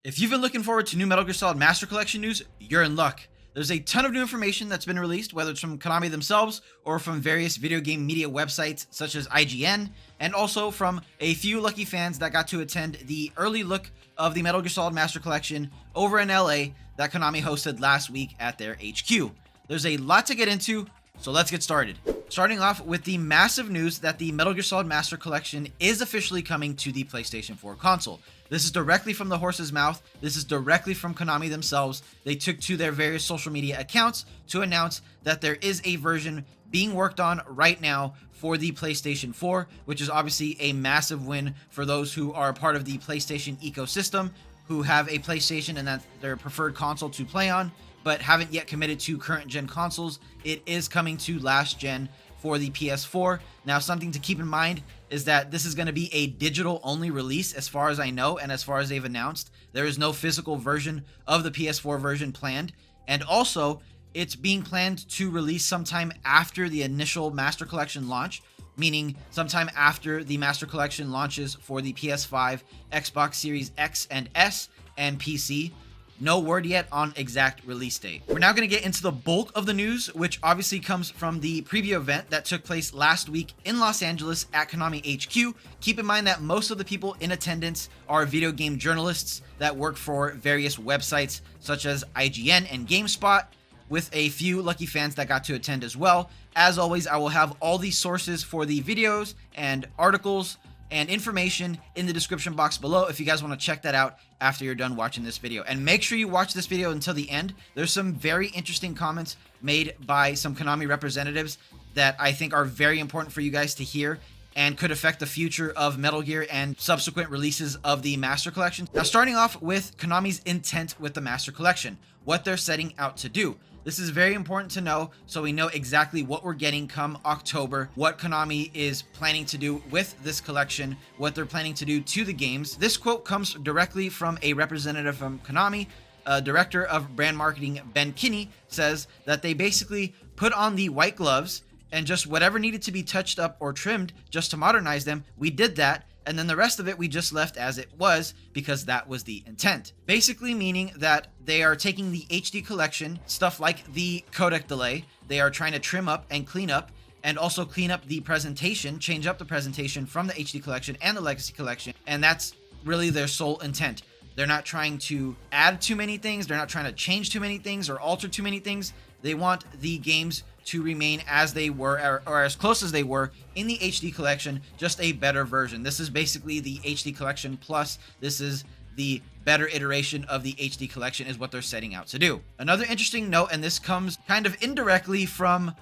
If you've been looking forward to new Metal Gear Solid Master Collection news, you're in luck. There's a ton of new information that's been released, whether it's from Konami themselves or from various video game media websites such as IGN, and also from a few lucky fans that got to attend the early look of the Metal Gear Solid Master Collection over in LA that Konami hosted last week at their HQ. There's a lot to get into, so let's get started. Starting off with the massive news that the Metal Gear Solid Master Collection is officially coming to the PlayStation 4 console. This is directly from the horse's mouth. This is directly from Konami themselves. They took to their various social media accounts to announce that there is a version being worked on right now for the PlayStation 4, which is obviously a massive win for those who are part of the PlayStation ecosystem, who have a PlayStation and that's their preferred console to play on, but haven't yet committed to current gen consoles. It is coming to last gen for the PS4. Now, something to keep in mind is that this is going to be a digital only release as far as I know, and as far as they've announced. There is no physical version of the PS4 version planned, and also it's being planned to release sometime after the initial Master Collection launch, meaning sometime after the Master Collection launches for the PS5, Xbox Series X and S, and PC. No word yet on exact release date. We're now going to get into the bulk of the news, which obviously comes from the preview event that took place last week in Los Angeles at Konami HQ. Keep in mind that most of the people in attendance are video game journalists that work for various websites such as IGN and GameSpot, with a few lucky fans that got to attend as well. As always, I will have all the sources for the videos and articles and information in the description box below if you guys want to check that out after you're done watching this video. And make sure you watch this video until the end. There's some very interesting comments made by some Konami representatives that I think are very important for you guys to hear and could affect the future of Metal Gear and subsequent releases of the Master Collection. Now, starting off with Konami's intent with the Master Collection, what they're setting out to do. This is very important to know so we know exactly what we're getting come October, what Konami is planning to do with this collection, what they're planning to do to the games. This quote comes directly from a representative from Konami. Director of brand marketing Ben Kinney says that they basically put on the white gloves and just whatever needed to be touched up or trimmed just to modernize them, we did that. And then the rest of it we just left as it was because that was the intent. Basically meaning that they are taking the HD collection, stuff like the codec delay, they are trying to trim up and clean up, and also clean up the presentation, change up the presentation from the HD collection and the Legacy collection, and that's really their sole intent. They're not trying to add too many things, they're not trying to change too many things or alter too many things. They want the games to remain as they were or as close as they were in the HD collection, just a better version. This is basically the HD collection plus this is the better iteration of the HD collection is what they're setting out to do. Another interesting note, and this comes kind of indirectly from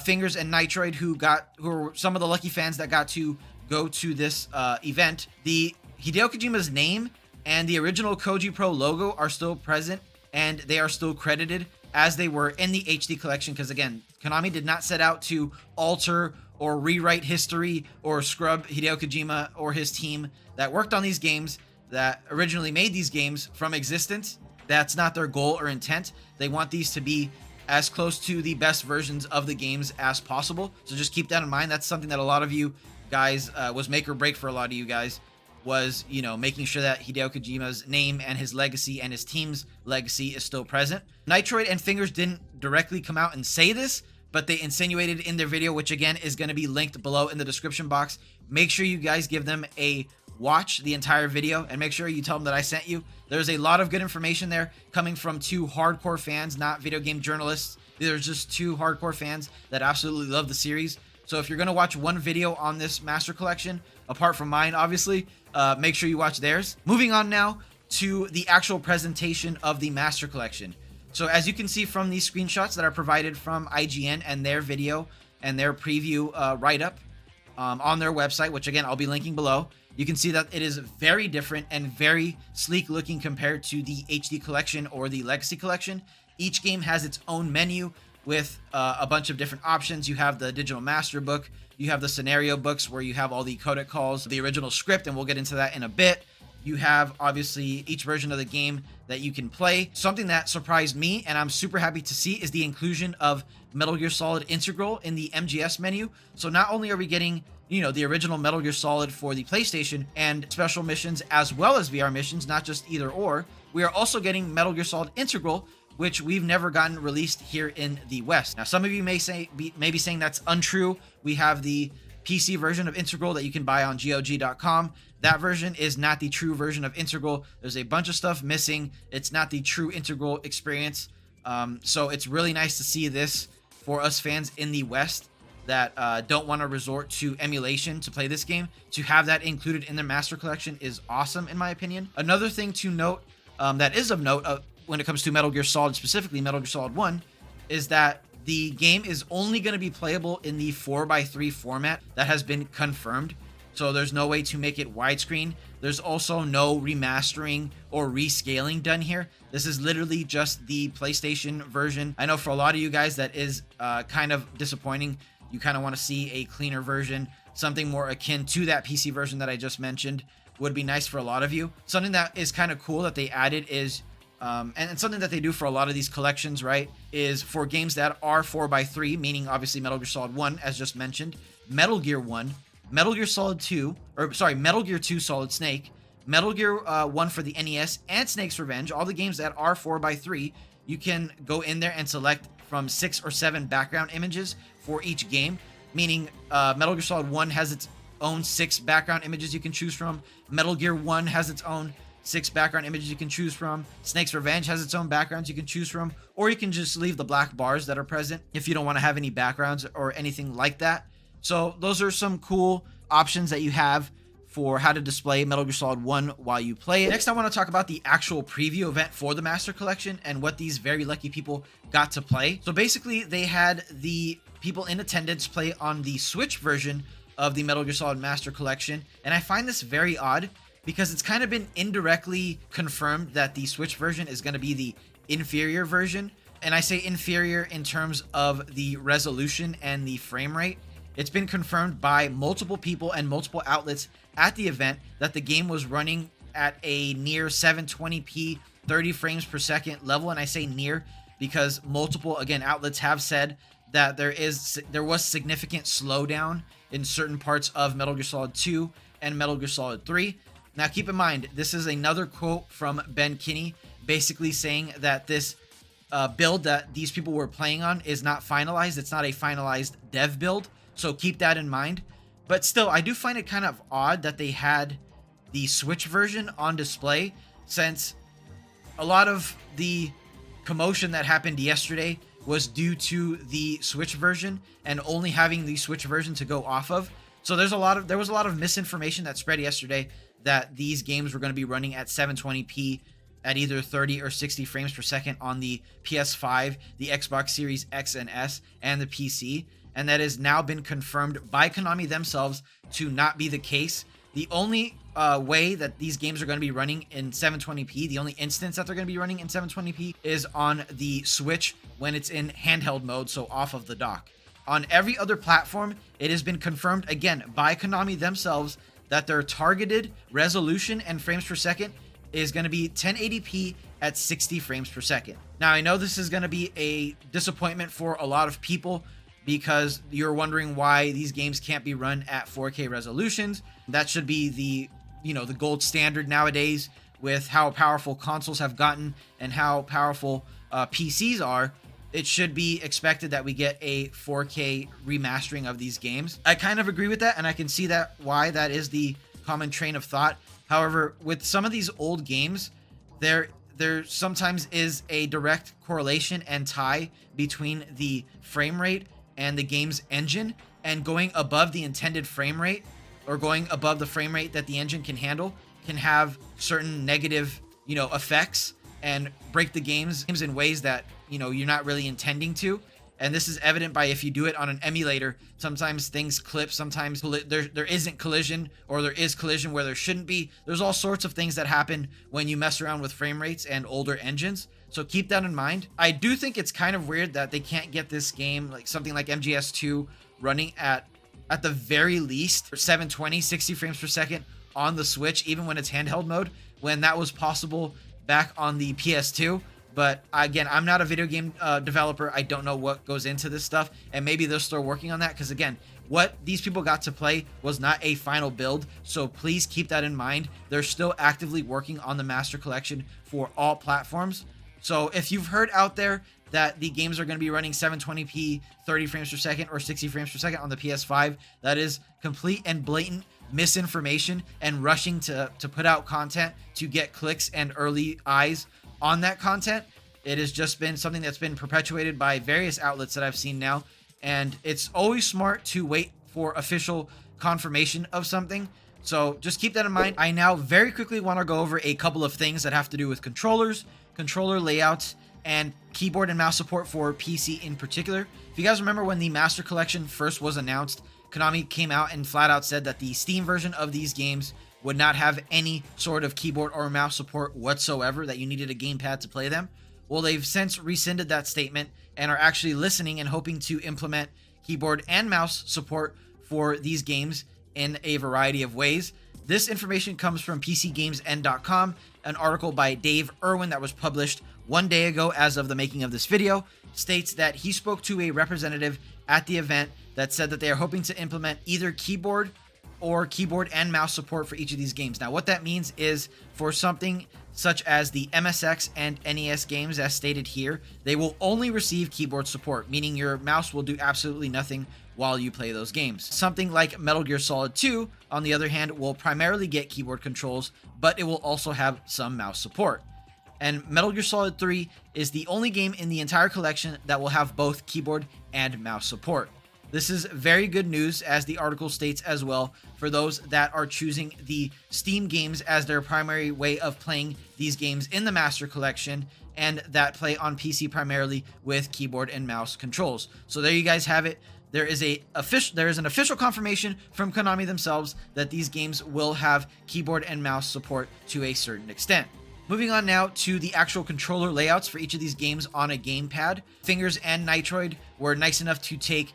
Fingers and Nitroid, who were some of the lucky fans that got to go to this event. The Hideo Kojima's name and the original Koji Pro logo are still present and they are still credited as they were in the HD collection, because again, Konami did not set out to alter or rewrite history or scrub Hideo Kojima or his team that worked on these games, that originally made these games from existence. That's not their goal or intent. They want these to be as close to the best versions of the games as possible. So just keep that in mind. That's something that a lot of you guys was make or break for a lot of you guys, was, you know, making sure that Hideo Kojima's name and his legacy and his team's legacy is still present. Nitroid and Fingers didn't directly come out and say this, but they insinuated in their video, which again is going to be linked below in the description box. Make sure you guys give them a watch, the entire video, and make sure you tell them that I sent you. There's a lot of good information there coming from two hardcore fans, not video game journalists. There's just two hardcore fans that absolutely love the series. So if you're going to watch one video on this Master Collection, apart from mine, obviously, make sure you watch theirs. Moving on now to the actual presentation of the Master Collection. So as you can see from these screenshots that are provided from IGN and their video and their preview write-up on their website, which again, I'll be linking below, you can see that it is very different and very sleek looking compared to the HD collection or the Legacy collection. Each game has its own menu with a bunch of different options. You have the digital master book, you have the scenario books where you have all the codec calls, the original script, and we'll get into that in a bit. You have obviously each version of the game that you can play. Something that surprised me and I'm super happy to see is the inclusion of Metal Gear Solid Integral in the MGS menu. So not only are we getting, you know, the original Metal Gear Solid for the PlayStation and special missions as well as VR missions, not just either or, we are also getting Metal Gear Solid Integral, which we've never gotten released here in the West. Now, some of you may be saying that's untrue. We have the PC version of Integral that you can buy on GOG.com. That version is not the true version of Integral. There's a bunch of stuff missing. It's not the true Integral experience. So it's really nice to see this for us fans in the West that don't want to resort to emulation to play this game. To have that included in their Master Collection is awesome, in my opinion. Another thing to note that is of note when it comes to Metal Gear Solid, specifically Metal Gear Solid 1, is that the game is only going to be playable in the 4:3 format that has been confirmed. So there's no way to make it widescreen. There's also no remastering or rescaling done here. This is literally just the PlayStation version. I know for a lot of you guys that is kind of disappointing. You kind of want to see a cleaner version, something more akin to that PC version that I just mentioned would be nice for a lot of you. Something that is kind of cool that they added is, and something that they do for a lot of these collections, right, is for games that are 4:3, meaning obviously Metal Gear Solid 1, as just mentioned, Metal Gear 1, Metal Gear Solid 2, or sorry, Metal Gear 2 Solid Snake, Metal Gear 1 for the NES, and Snake's Revenge, all the games that are 4:3, you can go in there and select from 6 or 7 background images for each game, meaning Metal Gear Solid 1 has its own 6 background images you can choose from. Metal Gear 1 has its own 6 background images you can choose from. Snake's Revenge has its own backgrounds you can choose from, or you can just leave the black bars that are present if you don't want to have any backgrounds or anything like that. So those are some cool options that you have for how to display Metal Gear Solid 1 while you play it. Next, I want to talk about the actual preview event for the Master Collection and what these very lucky people got to play. So basically, they had the people in attendance play on the Switch version of the Metal Gear Solid Master Collection, and I find this very odd because it's kind of been indirectly confirmed that the Switch version is going to be the inferior version, and I say inferior in terms of the resolution and the frame rate. It's been confirmed by multiple people and multiple outlets at the event that the game was running at a near 720p 30 frames per second level, and I say near because multiple, again, outlets have said that there was significant slowdown in certain parts of Metal Gear Solid 2 and Metal Gear Solid 3. Now keep in mind, this is another quote from Ben Kinney basically saying that this build that these people were playing on is not finalized. It's not a finalized dev build, so keep that in mind. But still, I do find it kind of odd that they had the Switch version on display, since a lot of the commotion that happened yesterday was due to the Switch version and only having the Switch version to go off of. So there was a lot of misinformation that spread yesterday that these games were going to be running at 720p at either 30 or 60 frames per second on the PS5, the Xbox Series X and S, and the PC. And that has now been confirmed by Konami themselves to not be the case. The only way that these games are going to be running in 720p, the only instance that they're going to be running in 720p is on the Switch when it's in handheld mode, so off of the dock. On every other platform, it has been confirmed again by Konami themselves that their targeted resolution and frames per second is going to be 1080p at 60 frames per second. Now, I know this is going to be a disappointment for a lot of people because you're wondering why these games can't be run at 4K resolutions. That should be the gold standard nowadays with how powerful consoles have gotten and how powerful PCs are. It should be expected that we get a 4K remastering of these games. I kind of agree with that, and I can see that why that is the common train of thought. However, with some of these old games, there sometimes is a direct correlation and tie between the frame rate and the game's engine, and going above the intended frame rate or going above the frame rate that the engine can handle can have certain negative, effects and break the games in ways that, you're not really intending to. And this is evident by if you do it on an emulator, sometimes things clip, sometimes there isn't collision, or there is collision where there shouldn't be. There's all sorts of things that happen when you mess around with frame rates and older engines. So keep that in mind. I do think it's kind of weird that they can't get this game, like something like MGS2, running at the very least 720, 60 frames per second on the Switch, even when it's handheld mode, when that was possible back on the PS2. But again, I'm not a video game developer. I don't know what goes into this stuff, and maybe they're still working on that, because again, what these people got to play was not a final build, so please keep that in mind. They're still actively working on the Master Collection for all platforms. So if you've heard out there that the games are going to be running 720p 30 frames per second or 60 frames per second on the PS5, that is complete and blatant misinformation and rushing to put out content to get clicks and early eyes on that content. It has just been something that's been perpetuated by various outlets that I've seen now, and it's always smart to wait for official confirmation of something. So just keep that in mind. I now very quickly want to go over a couple of things that have to do with controllers, controller layouts, and keyboard and mouse support for PC in particular. If you guys remember when the Master Collection first was announced, Konami came out and flat out said that the Steam version of these games would not have any sort of keyboard or mouse support whatsoever, that you needed a gamepad to play them. Well, they've since rescinded that statement and are actually listening and hoping to implement keyboard and mouse support for these games in a variety of ways. This information comes from PCGamesN.com, an article by Dave Irwin that was published 1 day ago as of the making of this video, states that he spoke to a representative at the event that said that they are hoping to implement either keyboard or keyboard and mouse support for each of these games. Now, what that means is for something such as the MSX and NES games, as stated here, they will only receive keyboard support, meaning your mouse will do absolutely nothing while you play those games. Something like Metal Gear Solid 2, on the other hand, will primarily get keyboard controls, but it will also have some mouse support. And Metal Gear Solid 3 is the only game in the entire collection that will have both keyboard and mouse support. This is very good news, as the article states as well, for those that are choosing the Steam games as their primary way of playing these games in the Master Collection, and that play on PC primarily with keyboard and mouse controls. So there you guys have it. There is an official confirmation from Konami themselves that these games will have keyboard and mouse support to a certain extent. Moving on now to the actual controller layouts for each of these games on a gamepad. Fingers and Nitroid were nice enough to take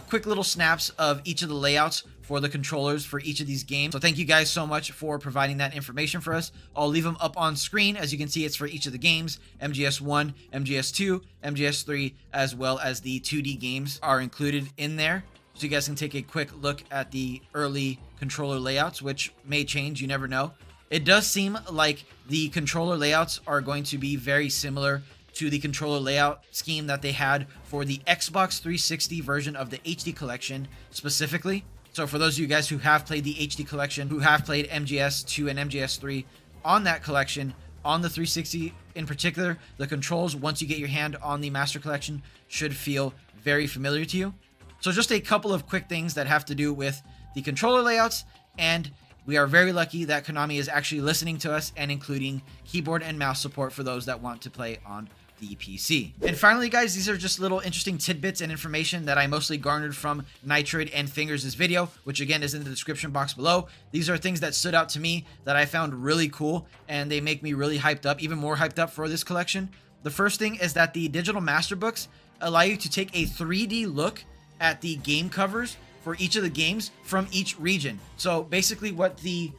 quick little snaps of each of the layouts for the controllers for each of these games. So thank you guys so much for providing that information for us. I'll leave them up on screen. As you can see, it's for each of the games. MGS1, MGS2, MGS3, as well as the 2D games are included in there. So you guys can take a quick look at the early controller layouts, which may change, you never know. It does seem like the controller layouts are going to be very similar to the controller layout scheme that they had for the Xbox 360 version of the HD collection specifically. So for those of you guys who have played the HD collection, who have played MGS2 and MGS3 on that collection, on the 360 in particular, the controls, once you get your hand on the Master Collection, should feel very familiar to you. So just a couple of quick things that have to do with the controller layouts, and we are very lucky that Konami is actually listening to us and including keyboard and mouse support for those that want to play on the PC. And finally, guys, these are just little interesting tidbits and information that I mostly garnered from Nitroid and Fingers' video, which again is in the description box below. These are things that stood out to me that I found really cool, and they make me really hyped up, even more hyped up for this collection. The first thing is that the digital master books allow you to take a 3D look at the game covers for each of the games from each region. So basically what the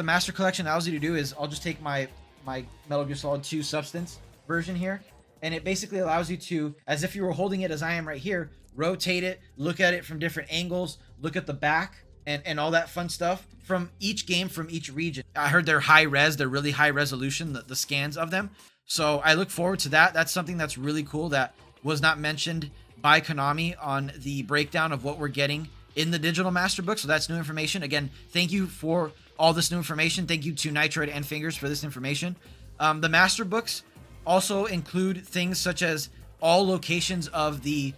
Master Collection allows you to do is, I'll just take my Metal Gear Solid 2 Substance version here, and it basically allows you to, as if you were holding it as I am right here, rotate it, look at it from different angles, look at the back, and all that fun stuff from each game, from each region. I heard they're high res, they're really high resolution, the scans of them. So I look forward to that. That's something that's really cool that was not mentioned by Konami on the breakdown of what we're getting in the digital master book. So that's new information. Again, thank you for all this new information. Thank you to Nitroid and Fingers for this information. The master books also include things such as all locations of the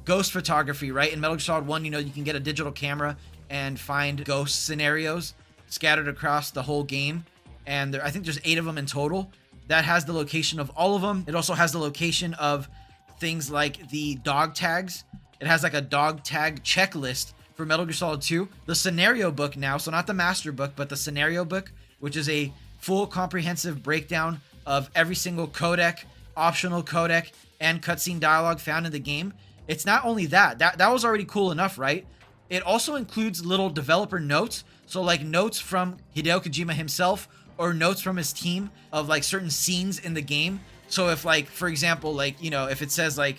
ghost photography, right? In Metal Gear Solid 1, you know, you can get a digital camera and find ghost scenarios scattered across the whole game. And I think there's 8 of them in total. That has the location of all of them. It also has the location of things like the dog tags. It has like a dog tag checklist for Metal Gear Solid 2. The scenario book now, so not the master book, but the scenario book, which is a full comprehensive breakdown of every single codec, optional codec, and cutscene dialogue found in the game. It's not only that was already cool enough, right? It also includes little developer notes. So like notes from Hideo Kojima himself, or notes from his team of like certain scenes in the game. So if like, for example, like, you know, if it says like,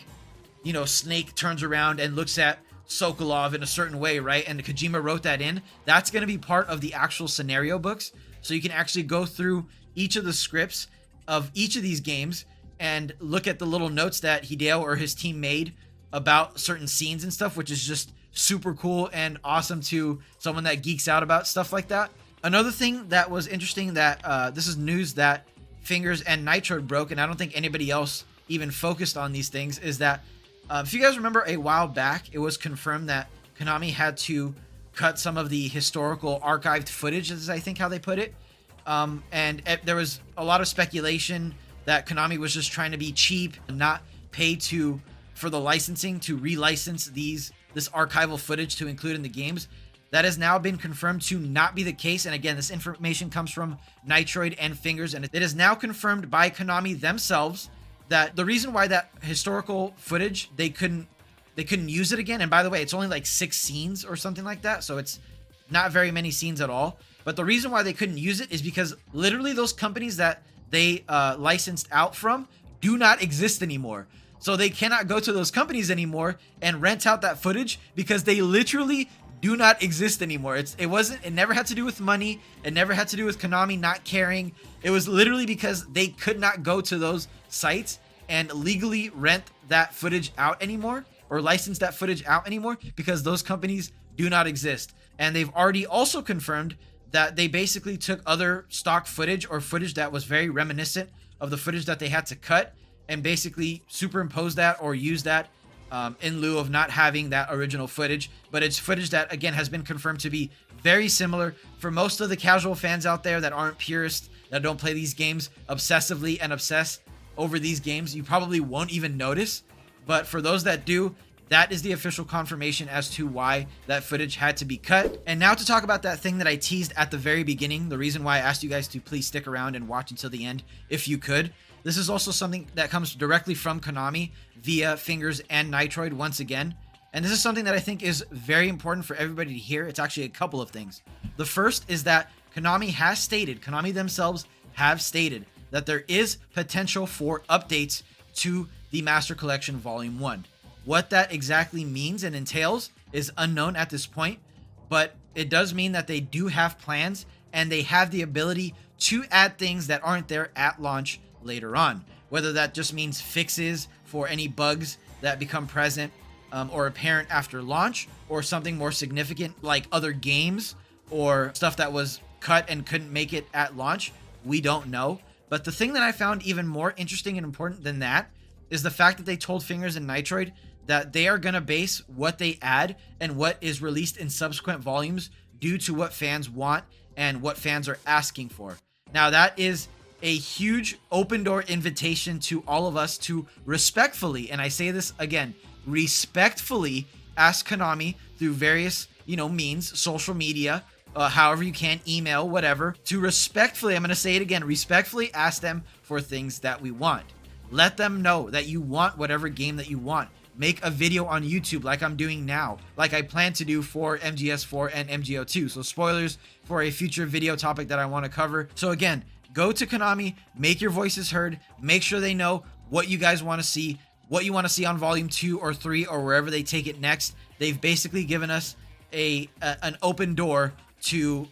you know, Snake turns around and looks at Sokolov in a certain way, right? And Kojima wrote that in. That's going to be part of the actual scenario books. So you can actually go through each of the scripts of each of these games and look at the little notes that Hideo or his team made about certain scenes and stuff, which is just super cool and awesome to someone that geeks out about stuff like that. Another thing that was interesting that this is news that Fingers and Nitroid broke, and I don't think anybody else even focused on these things, is that if you guys remember a while back, it was confirmed that Konami had to cut some of the historical archived footage, is I think how they put it. There was a lot of speculation that Konami was just trying to be cheap and not pay for the licensing to relicense this archival footage to include in the games. That has now been confirmed to not be the case. And again, this information comes from Nitroid and Fingers, and it is now confirmed by Konami themselves that the reason why that historical footage, they couldn't use it again. And by the way, it's only like 6 scenes or something like that. So it's not very many scenes at all. But the reason why they couldn't use it is because literally those companies that they licensed out from do not exist anymore. So they cannot go to those companies anymore and rent out that footage because they literally do not exist anymore. It never had to do with money. It never had to do with Konami not caring. It was literally because they could not go to those sites and legally rent that footage out anymore or license that footage out anymore because those companies do not exist. And they've already also confirmed that they basically took other stock footage or footage that was very reminiscent of the footage that they had to cut and basically superimpose that or use that in lieu of not having that original footage. But it's footage that, again, has been confirmed to be very similar. For most of the casual fans out there that aren't purists, that don't play these games obsessively and obsess over these games, you probably won't even notice. But for those that do, that is the official confirmation as to why that footage had to be cut. And now to talk about that thing that I teased at the very beginning, the reason why I asked you guys to please stick around and watch until the end if you could. This is also something that comes directly from Konami via Fingers and Nitroid once again. And this is something that I think is very important for everybody to hear. It's actually a couple of things. The first is that Konami themselves have stated that there is potential for updates to the Master Collection Volume 1. What that exactly means and entails is unknown at this point, but it does mean that they do have plans and they have the ability to add things that aren't there at launch later on. Whether that just means fixes for any bugs that become present or apparent after launch, or something more significant like other games or stuff that was cut and couldn't make it at launch, we don't know. But the thing that I found even more interesting and important than that is the fact that they told Fingers and Nitroid that they are going to base what they add and what is released in subsequent volumes due to what fans want and what fans are asking for. Now, that is a huge open door invitation to all of us to respectfully, and I say this again, respectfully ask Konami through various, means, social media, however you can, email, whatever, to respectfully, I'm going to say it again, respectfully ask them for things that we want. Let them know that you want whatever game that you want. Make a video on YouTube like I'm doing now, like I plan to do for MGS4 and MGO2. So spoilers for a future video topic that I want to cover. So again, go to Konami, make your voices heard, make sure they know what you guys want to see, what you want to see on Volume 2 or 3 or wherever they take it next. They've basically given us an open door to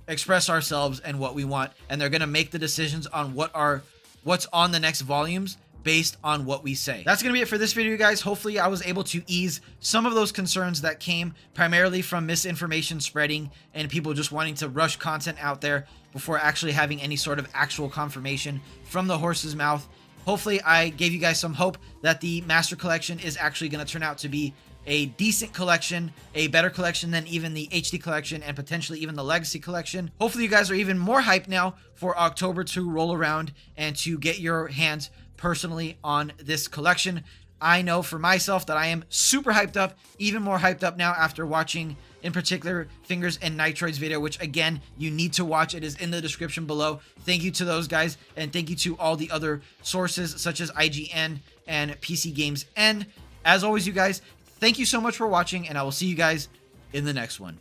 express ourselves and what we want, and they're going to make the decisions on what's on the next volumes based on what we say. That's going to be it for this video, guys. Hopefully I was able to ease some of those concerns that came primarily from misinformation spreading and people just wanting to rush content out there before actually having any sort of actual confirmation from the horse's mouth. Hopefully I gave you guys some hope that the Master Collection is actually going to turn out to be a decent collection, a better collection than even the HD collection and potentially even the Legacy collection. Hopefully you guys are even more hyped now for October to roll around and to get your hands personally on this collection. I know for myself that I am super hyped up, even more hyped up now after watching in particular Fingers and Nitroid's video, which again, you need to watch. It is in the description below. Thank you to those guys, and thank you to all the other sources such as IGN and PC Games. And as always, you guys, thank you so much for watching, and I will see you guys in the next one.